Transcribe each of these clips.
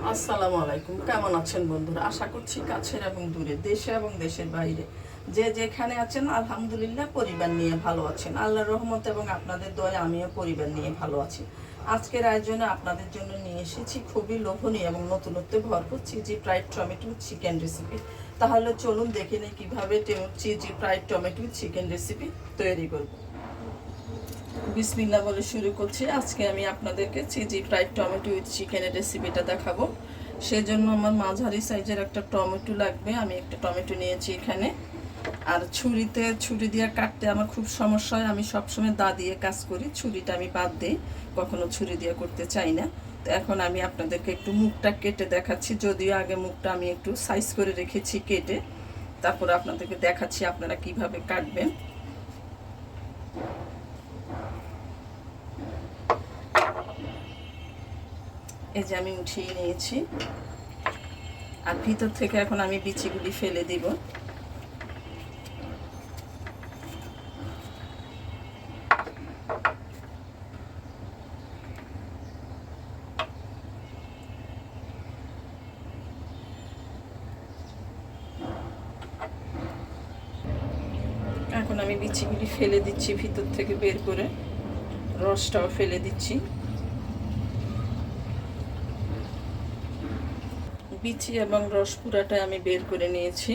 আসসালামু আলাইকুম। কেমন আছেন বন্ধুরা? আশা করছি কাছের এবং দূরে, দেশে এবং দেশের বাইরে যে যেখানে আছেন আলহামদুলিল্লাহ পরিবার নিয়ে ভালো আছেন। আল্লাহর রহমত এবং আপনাদের দয়ায় আমিও পরিবার নিয়ে ভালো আছি। আজকের আয়োজনে আপনাদের জন্য নিয়ে এসেছি খুবই লোভনীয় এবং নতুনত্বে ভরপুর cheesy fried tomato chicken recipe. তাহলে চলুন দেখে নিই কীভাবে cheesy fried tomato chicken recipe তৈরি করব। বিসমিল্লাহ বলে শুরু করছি। আজকে আমি আপনাদেরকে চিজি ফ্রাইড টমেটো উইথ চিকেনের রেসিপিটা দেখাবো। সেজন্য আমার মাঝারি সাইজের একটা টমেটো লাগবে। আমি একটা টমেটো নিয়েছি এখানে। আর ছুরি দিয়ে কাটতে আমার খুব সমস্যা হয়। আমি সবসময় দা দিয়ে কাজ করি, ছুরিটা আমি বাদ দিই, কখনো ছুরি দিয়ে করতে চাই না। তো এখন আমি আপনাদেরকে একটু মুখটা কেটে দেখাচ্ছি, যদিও আগে মুখটা আমি একটু সাইজ করে রেখেছি কেটে। তারপর আপনাদেরকে দেখাচ্ছি আপনারা কিভাবে কাটবেন। এই যে আমি উঠিয়ে নিয়েছি, আর ভিতর থেকে এখন আমি বিচিগুলি ফেলে দিব। এখন আমি বিচিগুলি ফেলে দিচ্ছি, ভিতর থেকে বের করে রসটাও ফেলে দিচ্ছি। বিচি এবং রস পুরাটা আমি বের করে নিয়েছি।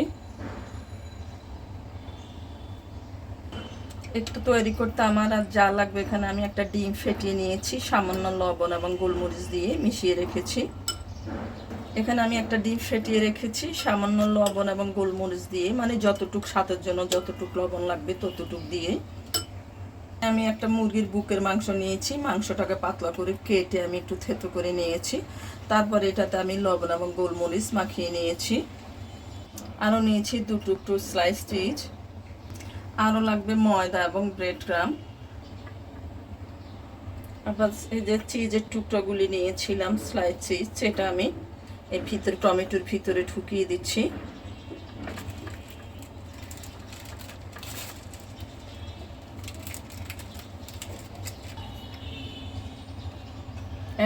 একটু তৈরি করতে আমার আর যা লাগবে, এখানে আমি একটা ডিম ফেটিয়ে নিয়েছি, সামান্য লবণ এবং গোলমরিচ দিয়ে মিশিয়ে রেখেছি। এখানে আমি একটা ডিম ফেটিয়ে রেখেছি সামান্য লবণ এবং গোলমরিচ দিয়ে, মানে যতটুক স্বাদের জন্য যতটুক লবণ লাগবে ততটুক দিয়ে। আমি একটা মুরগির বুকের মাংস নিয়েছি, মাংসটাকে পাতলা করে কেটে আমি একটু থেতো করে নিয়েছি। তারপরে এটাতে আমি লবণ এবং গোলমরিচ মাখিয়ে নিয়েছি। আরও নিয়েছি 2 টুকরো স্লাইস চিজ। আরও লাগবে ময়দা এবং ব্রেড ক্রাম। আবার এই যে চিজের টুকরোগুলি নিয়েছিলাম স্লাইস চিজ, সেটা আমি এই ভিতরে টমেটোর ভিতরে ঢুকিয়ে দিচ্ছি।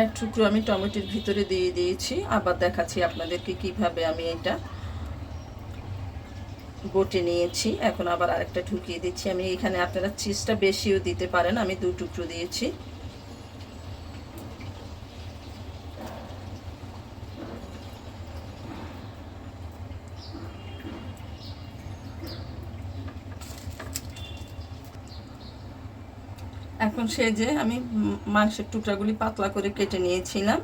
এক টুকরো আমি টমেটোর ভিতরে দিয়ে দিয়েছি। আবার দেখাচ্ছি আপনাদেরকে কিভাবে আমি এটা বটে নিয়েছি। এখন আবার আরেকটা ঢুকিয়ে দিচ্ছি আমি এখানে। আপনারা চিজটা বেশিও দিতে পারেন, আমি 2 টুকরো দিয়েছি। এখন সে যে আমি মাংসের টুকরাগুলি পাতলা করে কেটে নিয়েছিলাম,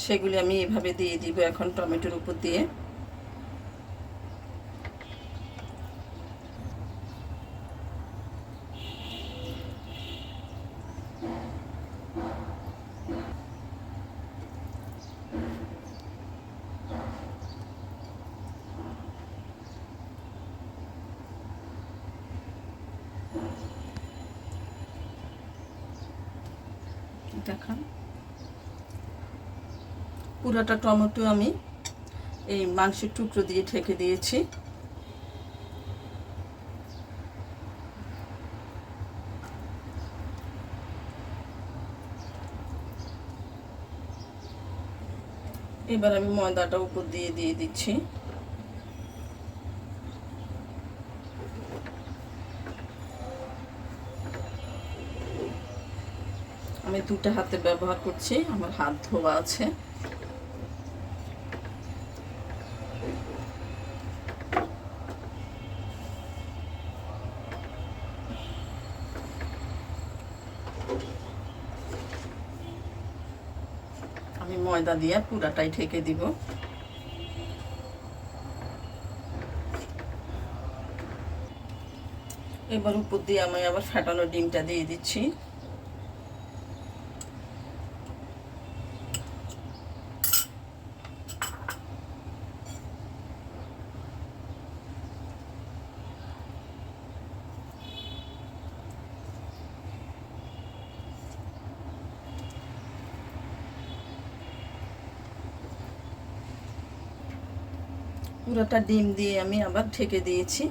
সেগুলি আমি এভাবে দিয়ে দিব এখন টমেটোর উপর দিয়ে। দেখান, পুরোটা টমেটো আমি এই মাংসের টুকরো দিয়ে ঢেকে দিয়েছি। এবার আমি ময়দাটা উপর দিয়ে দিচ্ছি। আমি 2টা হাতে ব্যবহার করছি, আমার হাত ধোয়া আছে। আমি ময়দা দিয়ে পুরাটাই ঢেকে দিব। এবার উপর দিয়ে আমি আবার ফাটানো ডিমটা দিয়ে দিচ্ছি। পুরোটা ডিম দিয়ে আমি আবার ঢেকে দিয়েছি।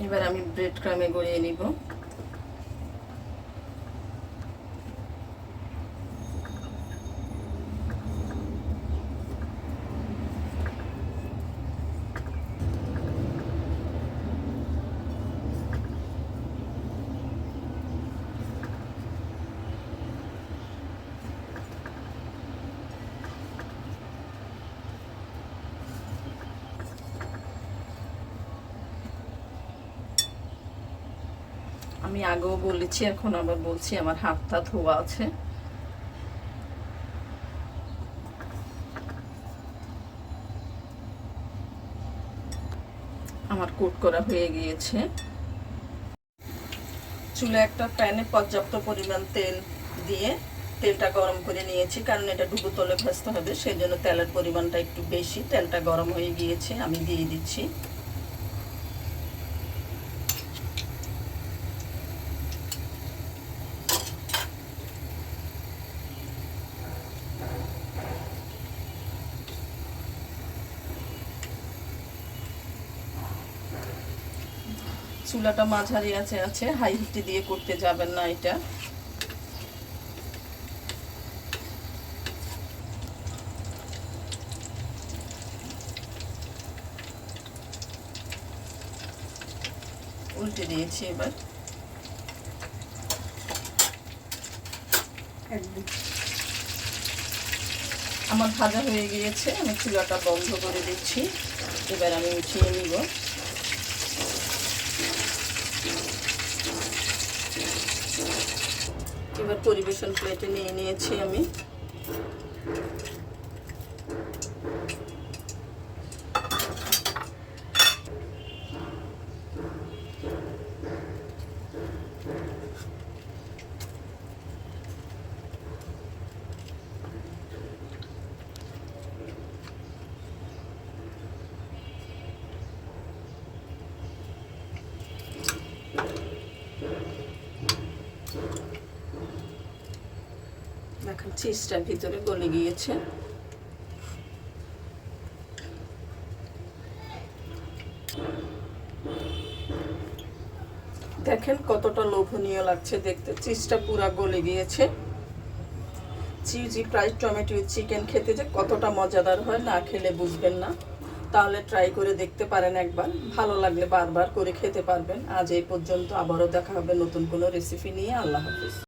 এবার আমি ব্রেড ক্রামে গড়িয়ে নিব। আমি আগেও বলেছি, এখন আবার বলছি, আমার হাতটা ধোয়া আছে। আমার কোট করা হয়ে গিয়েছে। চুলে একটা প্যানে পর্যাপ্ত পরিমাণ তেল দিয়ে তেলটা গরম করে নিয়েছি, কারণ এটা ডুবো তলে ভাজতে হবে, সেই জন্য তেলের পরিমাণটা একটু বেশি। তেলটা গরম হয়ে গিয়েছে, আমি দিয়ে দিচ্ছি। চুলাটা মাঝারি আছে, হাই হিটে দিয়ে করতে যাবেন না এটা। উল্টে দিয়েছি। এবার আমার ভাজা হয়ে গিয়েছে, আমি চুলাটা বন্ধ করে দিচ্ছি। এবার আমি উঠিয়ে নিব। এবার পরিবেশন প্লেটে নিয়ে নিয়েছি আমি। দেখেন চিজটা ভিতরে গলে গিয়েছে। দেখেন কতটা লোভনীয় লাগছে দেখতে, চিজটা পুরো গলে গিয়েছে। চিজি ফ্রাইড টমেটো চিকেন খেতে যে কতটা মজাদার হয়, না খেলে বুঝবেন না। তাহলে ট্রাই করে দেখতে পারেন একবার, ভালো লাগলে বারবার করে খেতে পারবেন। আজ এই পর্যন্ত, আবারও দেখা হবে নতুন কোনো রেসিপি নিয়ে। আল্লাহ হাফেজ।